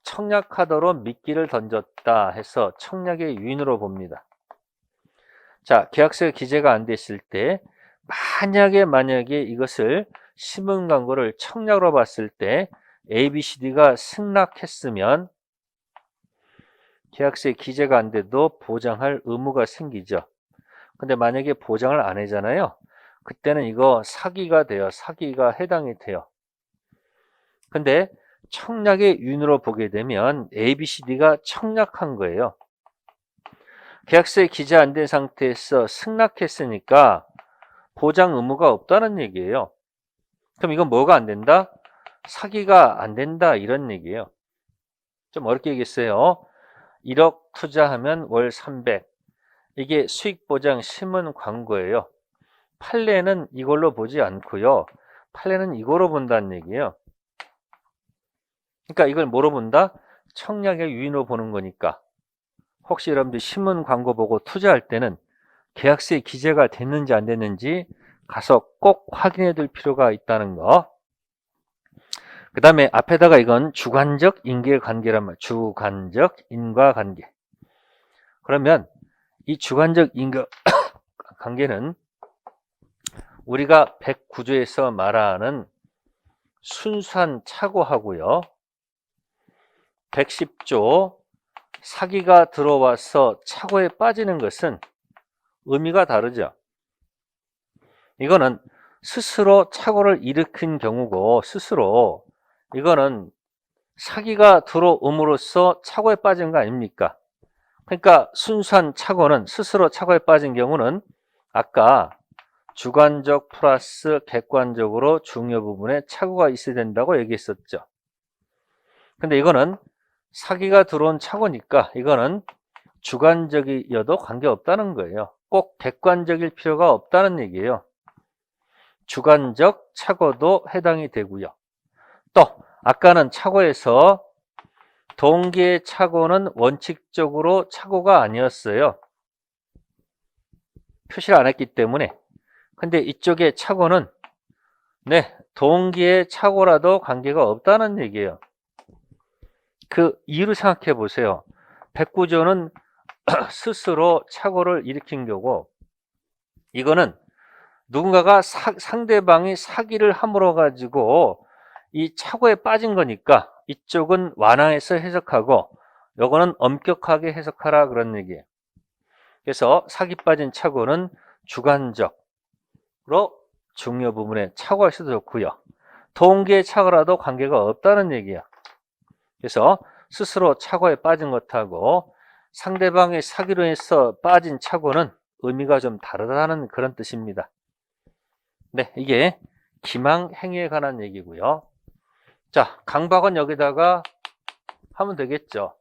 청약하도록 미끼를 던졌다 해서 청약의 유인으로 봅니다. 자, 계약서에 기재가 안 됐을 때 만약에 이것을 신문 광고를 청약으로 봤을 때 ABCD가 승낙했으면 계약서에 기재가 안 돼도 보장할 의무가 생기죠. 근데 만약에 보장을 안 하잖아요. 그때는 이거 사기가 돼요. 사기가 해당이 돼요. 근데 청약의 유인으로 보게 되면 ABCD가 청약한 거예요. 계약서에 기재 안 된 상태에서 승낙했으니까 보장 의무가 없다는 얘기예요. 그럼 이건 뭐가 안 된다? 사기가 안 된다 이런 얘기예요. 좀 어렵게 얘기했어요. 1억 투자하면 월 300. 이게 수익보장 신문 광고예요. 판례는 이걸로 보지 않고요. 판례는 이거로 본다는 얘기예요. 그러니까 이걸 뭐로 본다? 청약의 유인으로 보는 거니까. 혹시 여러분들 신문 광고 보고 투자할 때는 계약서에 기재가 됐는지 안 됐는지 가서 꼭 확인해 둘 필요가 있다는 거. 그 다음에 앞에다가 이건 주관적 인과관계란 말. 주관적 인과관계. 그러면 이 주관적 인과관계는 우리가 109조에서 말하는 순수한 착오하고요. 110조 사기가 들어와서 착오에 빠지는 것은 의미가 다르죠. 이거는 스스로 착오를 일으킨 경우고 스스로 이거는 사기가 들어옴으로써 착오에 빠진 거 아닙니까? 그러니까 순수한 착오는 스스로 착오에 빠진 경우는 아까 주관적 플러스 객관적으로 중요 부분에 착오가 있어야 된다고 얘기했었죠. 근데 이거는 사기가 들어온 착오니까 이거는 주관적이어도 관계없다는 거예요. 꼭 객관적일 필요가 없다는 얘기예요. 주관적 착오도 해당이 되고요. 또 아까는 착오에서 동기의 착오는 원칙적으로 착오가 아니었어요. 표시를 안 했기 때문에. 근데 이쪽의 착오는 동기의 착오라도 관계가 없다는 얘기예요. 그 이유를 생각해 보세요. 백구조는 스스로 착오를 일으킨 거고, 이거는 누군가가 상대방이 사기를 함으로 가지고 이 착오에 빠진 거니까 이쪽은 완화해서 해석하고 요거는 엄격하게 해석하라 그런 얘기예요. 그래서 사기 빠진 착오는 주관적으로 중요 부분에 착오할 수도 좋고요. 동기의 착오라도 관계가 없다는 얘기야. 그래서 스스로 착오에 빠진 것하고 상대방의 사기로 해서 빠진 착오는 의미가 좀 다르다는 그런 뜻입니다. 네, 이게 기망행위에 관한 얘기고요. 자, 강박은 여기다가 하면 되겠죠.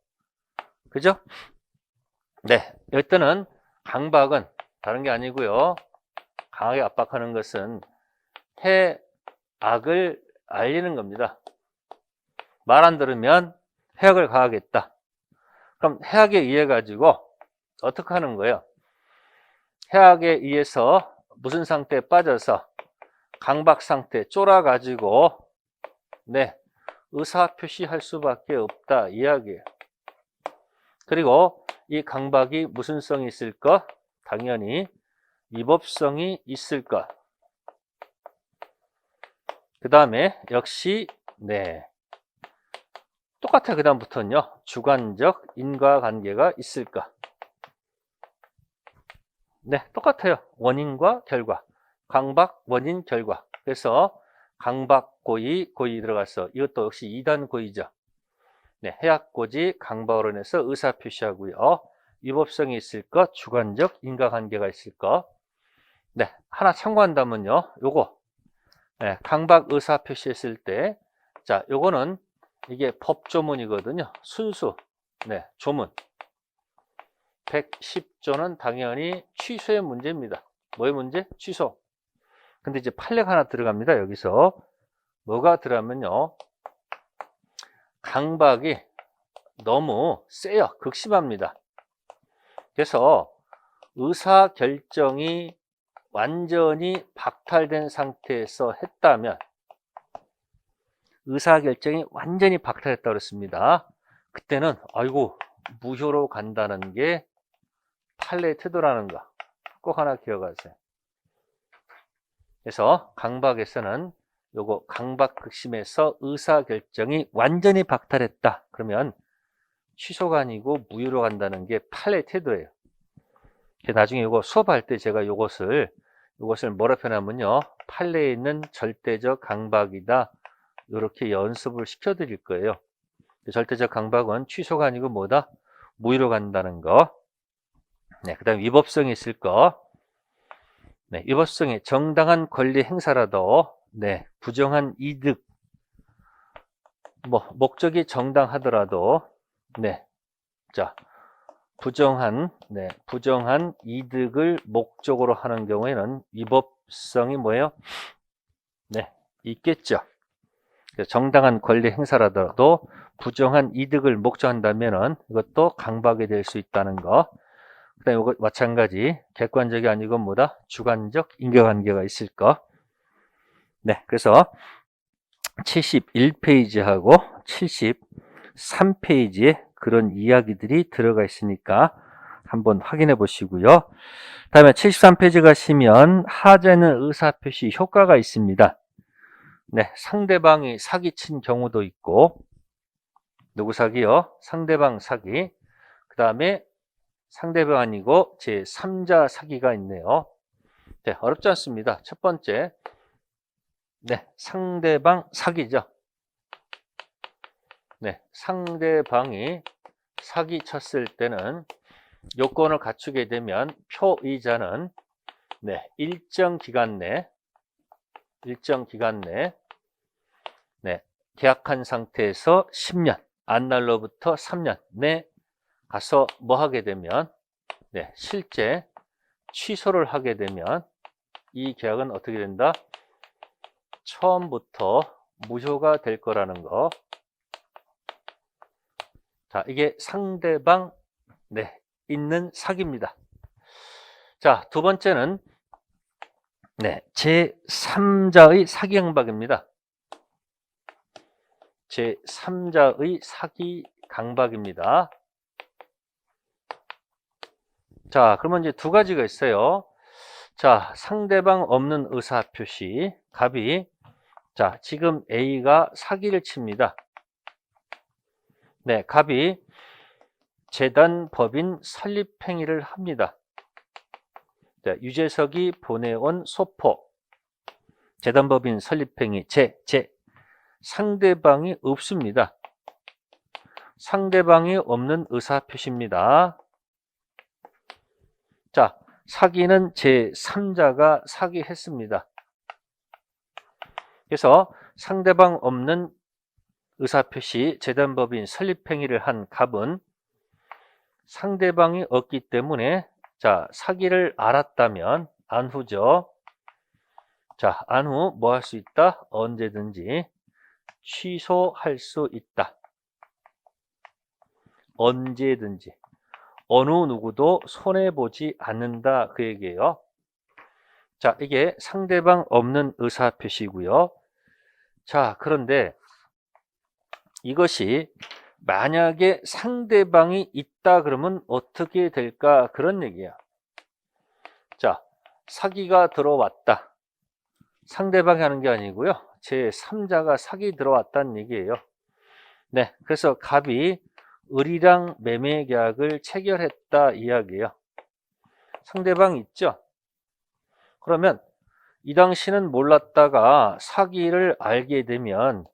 그죠? 네, 일단은 강박은 다른 게 아니고요. 강하게 압박하는 것은 해악을 알리는 겁니다. 말 안 들으면 해악을 가하겠다. 그럼 해악에 의해 가지고 어떻게 하는 거예요? 해악에 의해서 무슨 상태에 빠져서 강박 상태 쫄아 가지고 네, 의사 표시할 수밖에 없다 이야기예요. 그리고 이 강박이 무슨 성이 있을까? 당연히 위법성이 있을 것. 그 다음에 역시 네, 똑같아. 그 다음부터는요, 주관적 인과관계가 있을까? 네, 똑같아요. 원인과 결과. 강박, 원인, 결과. 그래서 강박, 고의, 고의 들어가서 이것도 역시 2단 고의죠. 네, 해악고지, 강박으로 인해서 의사표시하고요. 위법성이 있을 것, 주관적 인과관계가 있을 것. 네, 하나 참고한다면요, 요거 네, 강박 의사표시했을 때, 자, 요거는 이게 법조문이거든요. 순수 네, 조문 110조는 당연히 취소의 문제입니다. 뭐의 문제? 취소. 근데 이제 판례가 하나 들어갑니다. 여기서 뭐가 들어가면요, 강박이 너무 세요. 극심합니다. 그래서 의사결정이 완전히 박탈된 상태에서 했다면, 의사결정이 완전히 박탈했다고 그랬습니다. 그때는 아이고 무효로 간다는 게 판례의 태도라는 거 꼭 하나 기억하세요. 그래서 강박에서는 요거 강박 극심에서 의사결정이 완전히 박탈했다 그러면 취소가 아니고 무효로 간다는 게 판례의 태도예요. 나중에 요거 수업할 때 제가 요것을 뭐라 표현하면요, 판례에 있는 절대적 강박이다 이렇게 연습을 시켜 드릴 거예요. 절대적 강박은 취소가 아니고 뭐다? 무효로 간다는 거. 네, 그 다음 위법성이 있을 거. 네, 위법성이 정당한 권리 행사라도 네, 부정한 이득, 목적이 정당하더라도 네, 자, 부정한 이득을 목적으로 하는 경우에는 위법성이 뭐예요? 네, 있겠죠. 정당한 권리 행사라도 부정한 이득을 목적한다면은 이것도 강박이 될 수 있다는 거. 그다음에 이거 마찬가지 객관적이 아니고 뭐다? 주관적 인과관계가 있을 거. 네, 그래서 71페이지하고 73페이지에 그런 이야기들이 들어가 있으니까 한번 확인해 보시고요. 다음에 73페이지 가시면 하자는 의사표시 효과가 있습니다. 네, 상대방이 사기친 경우도 있고, 누구 사기요? 상대방 사기. 그 다음에 상대방 아니고 제3자 사기가 있네요. 네, 어렵지 않습니다. 첫 번째, 네, 상대방 사기죠. 네, 상대방이 사기 쳤을 때는 요건을 갖추게 되면 표의자는 네, 일정 기간 내 네, 계약한 상태에서 10년, 안날로부터 3년 내 가서 뭐 하게 되면 네, 실제 취소를 하게 되면 이 계약은 어떻게 된다? 처음부터 무효가 될 거라는 거. 자, 이게 상대방 네, 있는 사기입니다. 자, 두 번째는 네, 제3자의 사기 강박입니다. 제3자의 사기 강박입니다. 자, 그러면 이제 두 가지가 있어요. 자, 상대방 없는 의사표시. 갑이, 자, 지금 A가 사기를 칩니다. 네, 갑이 재단법인 설립행위를 합니다. 자, 유재석이 보내온 소포. 재단법인 설립행위, 상대방이 없습니다. 상대방이 없는 의사표시입니다. 자, 사기는 제3자가 사기했습니다. 그래서 상대방 없는 의사표시, 재단법인 설립행위를 한 갑은 상대방이 없기 때문에, 자, 사기를 알았다면, 안후죠. 자, 안후 뭐 할 수 있다? 언제든지 취소할 수 있다. 언제든지. 어느 누구도 손해보지 않는다, 그 얘기예요. 자, 이게 상대방 없는 의사표시고요. 자, 그런데 이것이 만약에 상대방이 있다 그러면 어떻게 될까? 그런 얘기야. 자, 사기가 들어왔다. 상대방이 하는 게 아니고요. 제3자가 사기 들어왔다는 얘기예요. 네, 그래서 갑이 을이랑 매매 계약을 체결했다 이야기예요. 상대방 있죠? 그러면 이 당시는 몰랐다가 사기를 알게 되면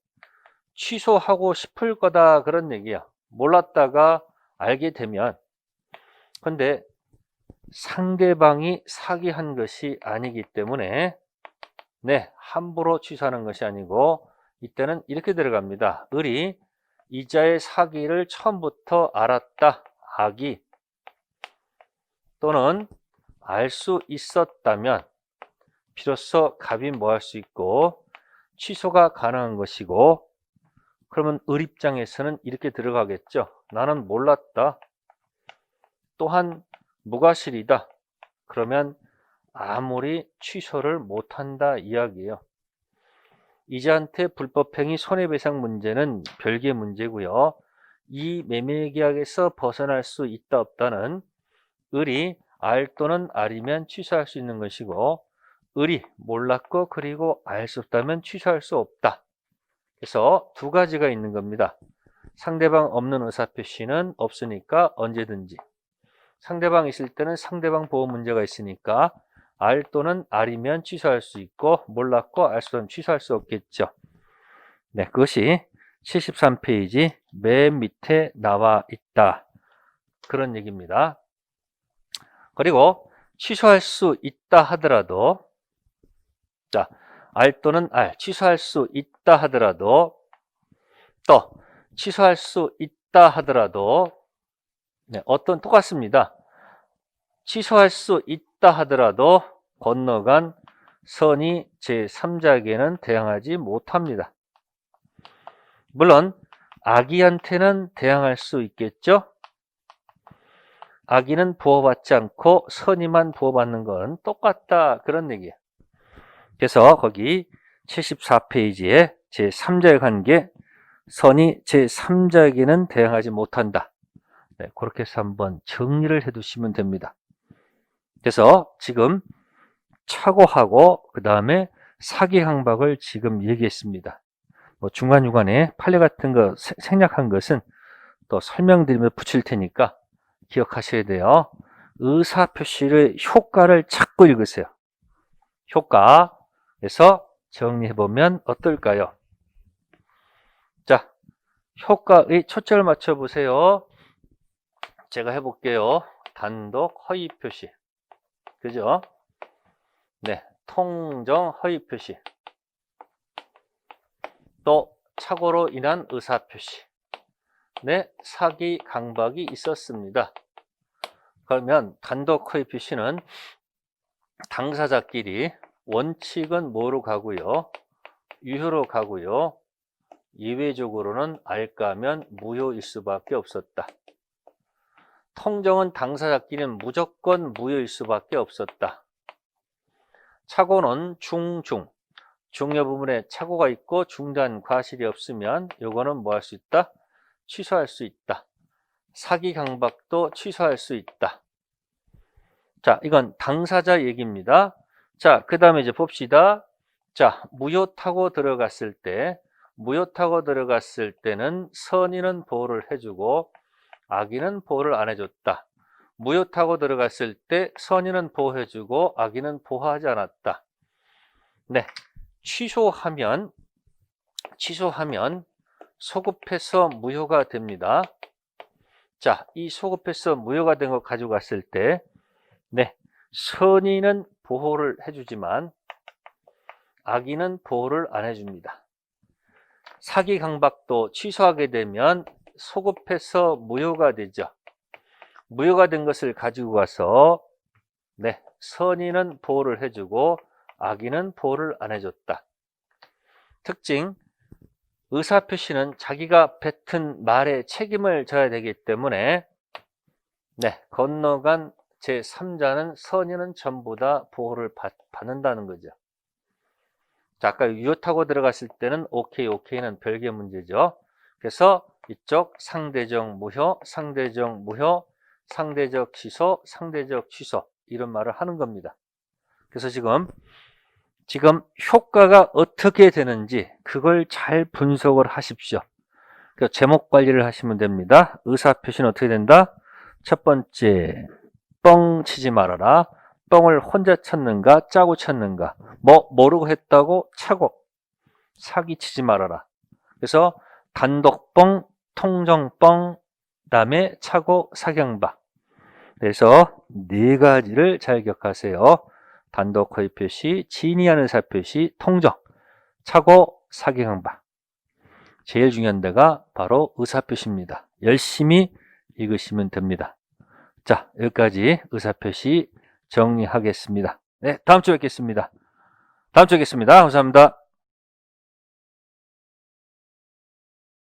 취소하고 싶을 거다, 그런 얘기야. 몰랐다가 알게 되면. 근데 상대방이 사기한 것이 아니기 때문에, 네, 함부로 취소하는 것이 아니고, 이때는 이렇게 들어갑니다. 을이 이자의 사기를 처음부터 알았다, 악이, 또는 알 수 있었다면 비로소 갑이 뭐 할 수 있고 취소가 가능한 것이고, 그러면 을 입장에서는 이렇게 들어가겠죠. 나는 몰랐다. 또한 무과실이다. 그러면 아무리 취소를 못한다 이야기예요. 이자한테 불법행위 손해배상 문제는 별개의 문제고요. 이 매매계약에서 벗어날 수 있다 없다는 을이 알 또는 알이면 취소할 수 있는 것이고, 을이 몰랐고 그리고 알 수 없다면 취소할 수 없다. 그래서 두 가지가 있는 겁니다. 상대방 없는 의사표시는 없으니까 언제든지, 상대방 있을 때는 상대방 보호 문제가 있으니까 알 또는 알이면 취소할 수 있고, 몰랐고 알 수 없으면 취소할 수 없겠죠. 네, 그것이 73페이지 맨 밑에 나와 있다, 그런 얘기입니다. 그리고 취소할 수 있다 하더라도, 자, 알 또는 알, 취소할 수 있다 하더라도, 또 취소할 수 있다 하더라도, 네, 똑같습니다. 취소할 수 있다 하더라도 건너간 선이 제3자에게는 대항하지 못합니다. 물론 아기한테는 대항할 수 있겠죠. 아기는 보호받지 않고 선이만 보호받는 건 똑같다, 그런 얘기예요. 그래서 거기 74페이지에 제3자의 관계, 선이 제3자에게는 대항하지 못한다. 네, 그렇게 해서 한번 정리를 해 두시면 됩니다. 그래서 지금 착오하고 그 다음에 사기 강박을 지금 얘기했습니다. 뭐 중간중간에 판례 같은 거 생략한 것은 또 설명드리며 붙일 테니까 기억하셔야 돼요. 의사표시의 효과를 찾고 읽으세요. 효과. 그래서 정리해보면 어떨까요? 자, 효과의 초점을 맞춰보세요. 제가 해볼게요. 단독 허위 표시. 그죠? 네, 통정 허위 표시. 또 착오로 인한 의사 표시. 네, 사기 강박이 있었습니다. 그러면 단독 허위 표시는 당사자끼리 원칙은 뭐로 가고요? 유효로 가고요. 예외적으로는 알까하면 무효일 수밖에 없었다. 통정은 당사자끼리는 무조건 무효일 수밖에 없었다. 착오는 중중. 중요 부분에 착오가 있고 중단 과실이 없으면 요거는 뭐 할 수 있다? 취소할 수 있다. 사기 강박도 취소할 수 있다. 자, 이건 당사자 얘기입니다. 자, 그 다음에 이제 봅시다. 자, 무효 타고 들어갔을 때는 선의는 보호를 해주고 악의는 보호를 안 해줬다. 무효 타고 들어갔을 때 선의는 보호해주고 악의는 보호하지 않았다. 네, 취소하면 소급해서 무효가 됩니다. 자, 이 소급해서 무효가 된 거 가져갔을 때, 네, 선의는 보호를 해주지만 악의는 보호를 안 해줍니다. 사기 강박도 취소하게 되면 소급해서 무효가 되죠. 무효가 된 것을 가지고 가서, 네, 선의는 보호를 해주고 악의는 보호를 안 해줬다. 특징, 의사표시는 자기가 뱉은 말에 책임을 져야 되기 때문에, 네, 건너간 제3자는 선의는 전부 다 보호를 받는다는 거죠. 자, 아까 유효 타고 들어갔을 때는 오케이는 별개 문제죠. 그래서 이쪽 상대적 무효, 상대적 취소, 이런 말을 하는 겁니다. 그래서 지금 효과가 어떻게 되는지 그걸 잘 분석을 하십시오. 그래서 제목 관리를 하시면 됩니다. 의사표시는 어떻게 된다? 첫 번째, 뻥 치지 말아라. 뻥을 혼자 쳤는가 짜고 쳤는가, 모르고 했다고 차고 사기치지 말아라. 그래서 단독뻥, 통정뻥, 그다음에 차고 사경박. 그래서 네 가지를 잘 기억하세요. 단독 허위 표시, 진의하는 의사 표시, 통정, 차고 사경박. 제일 중요한 데가 바로 의사 표시입니다. 열심히 읽으시면 됩니다. 자, 여기까지 의사 표시 정리하겠습니다. 네, 다음 주에 뵙겠습니다. 감사합니다.